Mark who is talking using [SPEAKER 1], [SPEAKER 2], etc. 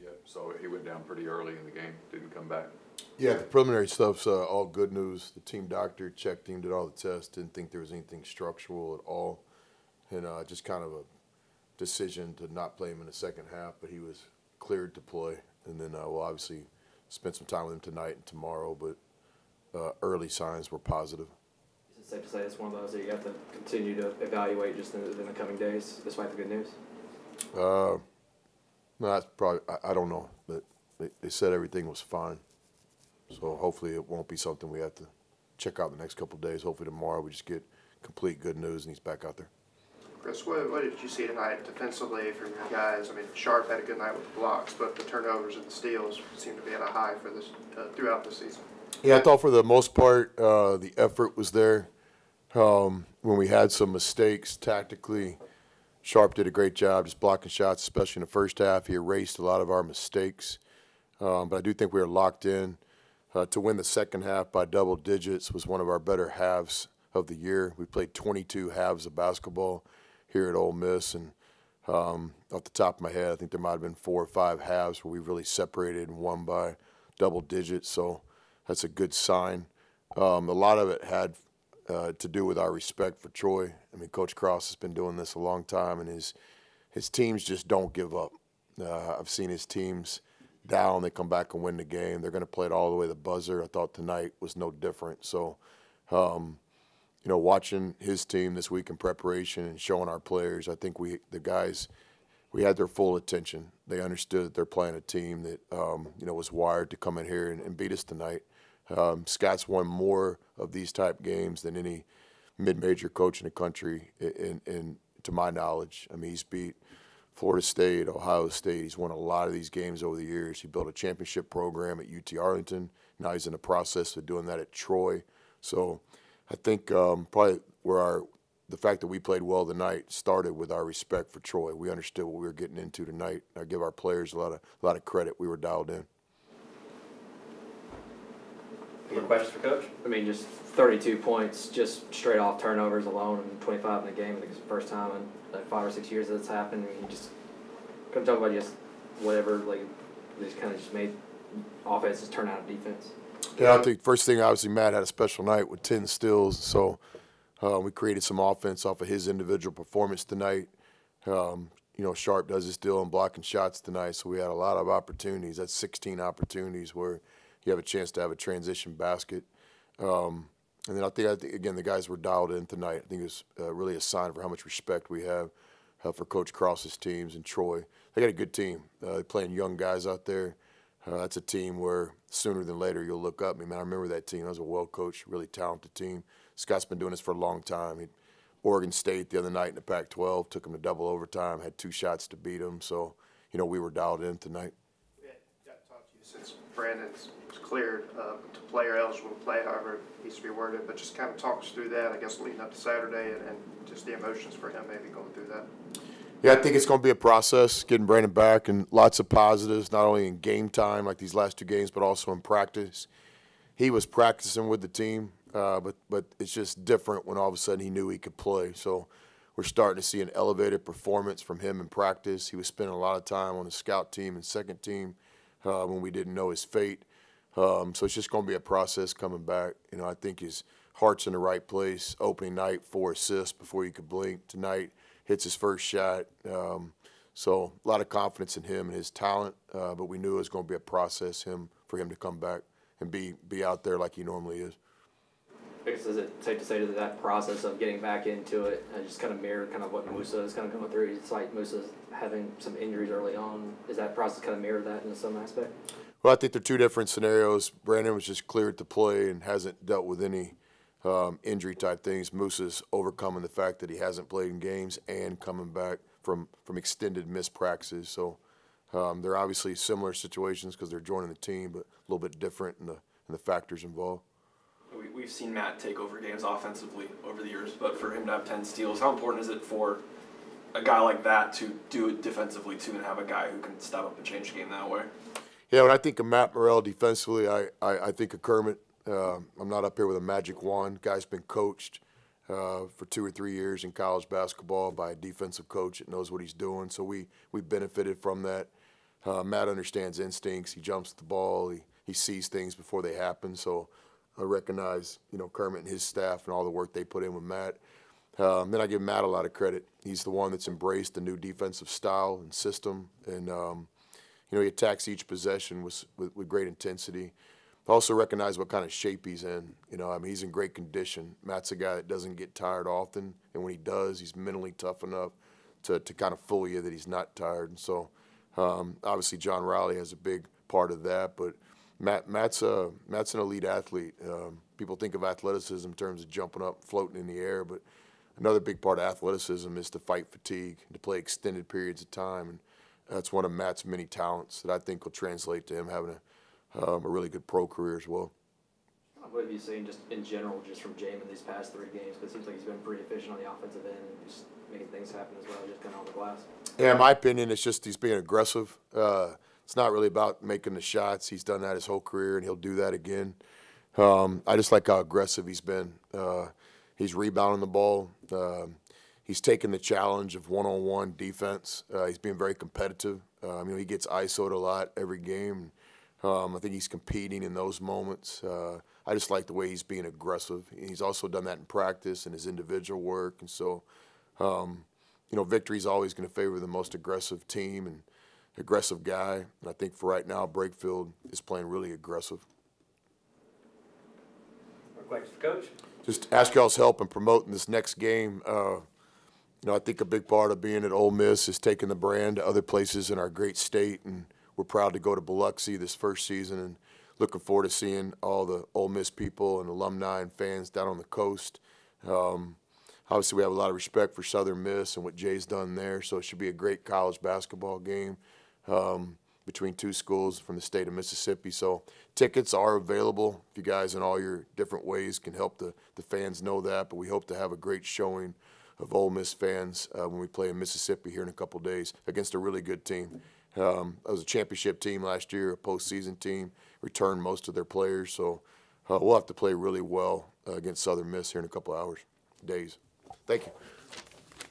[SPEAKER 1] Yep. So he went down pretty early in the game, didn't come back.
[SPEAKER 2] Yeah, the preliminary stuff's all good news. The team doctor checked him, did all the tests, didn't think there was anything structural at all, and just kind of a decision to not play him in the second half. But he was cleared to play, and then we'll obviously spend some time with him tonight and tomorrow. But early signs were positive.
[SPEAKER 3] Is it safe to say it's one of those that you have to continue to evaluate just in the coming days, despite the good news?
[SPEAKER 2] No, that's probably I don't know, but they said everything was fine. So hopefully it won't be something we have to check out the next couple of days. Hopefully tomorrow we just get complete good news and he's back out there.
[SPEAKER 4] Chris, what did you see tonight defensively from your guys? I mean, Sharp had a good night with the blocks, but the turnovers and the steals seem to be at a high for this throughout the season.
[SPEAKER 2] Yeah, I thought for the most part the effort was there. When we had some mistakes tactically, Sharp did a great job just blocking shots, especially in the first half. He erased a lot of our mistakes. But I do think we were locked in. To win the second half by double digits was one of our better halves of the year. We played 22 halves of basketball here at Ole Miss, and off the top of my head, I think there might have been 4 or 5 halves where we really separated and won by double digits, so that's a good sign. A lot of it had to do with our respect for Troy. I mean, Coach Cross has been doing this a long time, and his teams just don't give up. I've seen his teams down, they come back and win the game. They're going to play it all the way to the buzzer. I thought tonight was no different. So, watching his team this week in preparation and showing our players, I think the guys had their full attention. They understood that they're playing a team that was wired to come in here and beat us tonight. Scott's won more of these type games than any mid-major coach in the country, in to my knowledge. I mean, he's beat Florida State, Ohio State. He's won a lot of these games over the years. He built a championship program at UT Arlington. Now he's in the process of doing that at Troy. So I think probably the fact that we played well tonight started with our respect for Troy. We understood what we were getting into tonight. I give our players a lot of credit. We were dialed in.
[SPEAKER 3] Any questions for Coach? I mean, just 32 points, just straight off turnovers alone, and 25 in the game. I think it's the first time in like 5 or 6 years that's happened. I mean, just come talk about just whatever, like, they just kind of just made offenses turn out of defense.
[SPEAKER 2] Yeah, I think first thing, obviously, Matt had a special night with 10 steals, so we created some offense off of his individual performance tonight. Sharp does his deal on blocking shots tonight, so we had a lot of opportunities. That's 16 opportunities where you have a chance to have a transition basket. And then I think, again, the guys were dialed in tonight. I think it was really a sign for how much respect we have for Coach Cross's teams and Troy. They got a good team. They're playing young guys out there. That's a team where sooner than later you'll look up. I mean, I remember that team. That was a well-coached, really talented team. Scott's been doing this for a long time. Oregon State the other night in the Pac-12 took them to double overtime, had 2 shots to beat them. So, we were dialed in tonight.
[SPEAKER 4] Got to talk to you since Brandon's was cleared to player eligible to play, however it needs to be worded, but just kind of talk us through that, I guess, leading up to Saturday and just the emotions for him maybe going through that.
[SPEAKER 2] Yeah, I think it's going to be a process, getting Brandon back, and lots of positives, not only in game time like these last 2 games, but also in practice. He was practicing with the team, but it's just different when all of a sudden he knew he could play. So we're starting to see an elevated performance from him in practice. He was spending a lot of time on the scout team and second team when we didn't know his fate. So it's just going to be a process coming back. I think his heart's in the right place. Opening night, 4 assists before you could blink. Tonight, hits his first shot. So a lot of confidence in him and his talent, but we knew it was going to be a process for him to come back and be out there like he normally is.
[SPEAKER 3] I guess is it safe to say that process of getting back into it just kind of mirrored kind of what Musa is kind of going through? It's like Musa's having some injuries early on. Is that process kind of mirror that in some aspect?
[SPEAKER 2] Well, I think they're 2 different scenarios. Brandon was just cleared to play and hasn't dealt with any injury type things. Musa's overcoming the fact that he hasn't played in games and coming back from extended missed practices. So they're obviously similar situations because they're joining the team, but a little bit different in the factors involved.
[SPEAKER 5] We've seen Matt take over games offensively over the years, but for him to have 10 steals, how important is it for a guy like that to do it defensively too and have a guy who can step up and change the game that way?
[SPEAKER 2] Yeah, when I think of Matt Morrell defensively, I think of Kermit. I'm not up here with a magic wand. Guy's been coached for 2 or 3 years in college basketball by a defensive coach that knows what he's doing. So we benefited from that. Matt understands instincts. He jumps at the ball. He sees things before they happen. So I recognize, Kermit and his staff and all the work they put in with Matt. Then I give Matt a lot of credit. He's the one that's embraced the new defensive style and system, and he attacks each possession with great intensity. I also recognize what kind of shape he's in. He's in great condition. Matt's a guy that doesn't get tired often, and when he does, he's mentally tough enough to kind of fool you that he's not tired. And so, obviously, John Riley has a big part of that, but Matt's an elite athlete. People think of athleticism in terms of jumping up, floating in the air, but another big part of athleticism is to fight fatigue, to play extended periods of time, and that's one of Matt's many talents that I think will translate to him having a really good pro career as well.
[SPEAKER 3] What have you seen just in general, just from Jamin these past 3 games? Because it seems like he's been pretty efficient on the offensive end and just making things happen as well, just kind of on the glass.
[SPEAKER 2] Yeah, in my opinion, it's just he's being aggressive. It's not really about making the shots. He's done that his whole career, and he'll do that again. I just like how aggressive he's been. He's rebounding the ball. He's taken the challenge of one-on-one defense. He's being very competitive. He gets ISO'd a lot every game. I think he's competing in those moments. I just like the way he's being aggressive. He's also done that in practice and his individual work. And so, victory is always going to favor the most aggressive team and aggressive guy. And I think for right now, Brakefield is playing really aggressive.
[SPEAKER 3] More questions for Coach?
[SPEAKER 2] Just ask y'all's help in promoting this next game. I think a big part of being at Ole Miss is taking the brand to other places in our great state, and we're proud to go to Biloxi this first season and looking forward to seeing all the Ole Miss people and alumni and fans down on the coast. Obviously, we have a lot of respect for Southern Miss and what Jay's done there, so it should be a great college basketball game between 2 schools from the state of Mississippi. So tickets are available. If you guys in all your different ways can help the fans know that, but we hope to have a great showing of Ole Miss fans when we play in Mississippi here in a couple days against a really good team. It was a championship team last year, a postseason team, returned most of their players, so we'll have to play really well against Southern Miss here in a couple days. Thank you.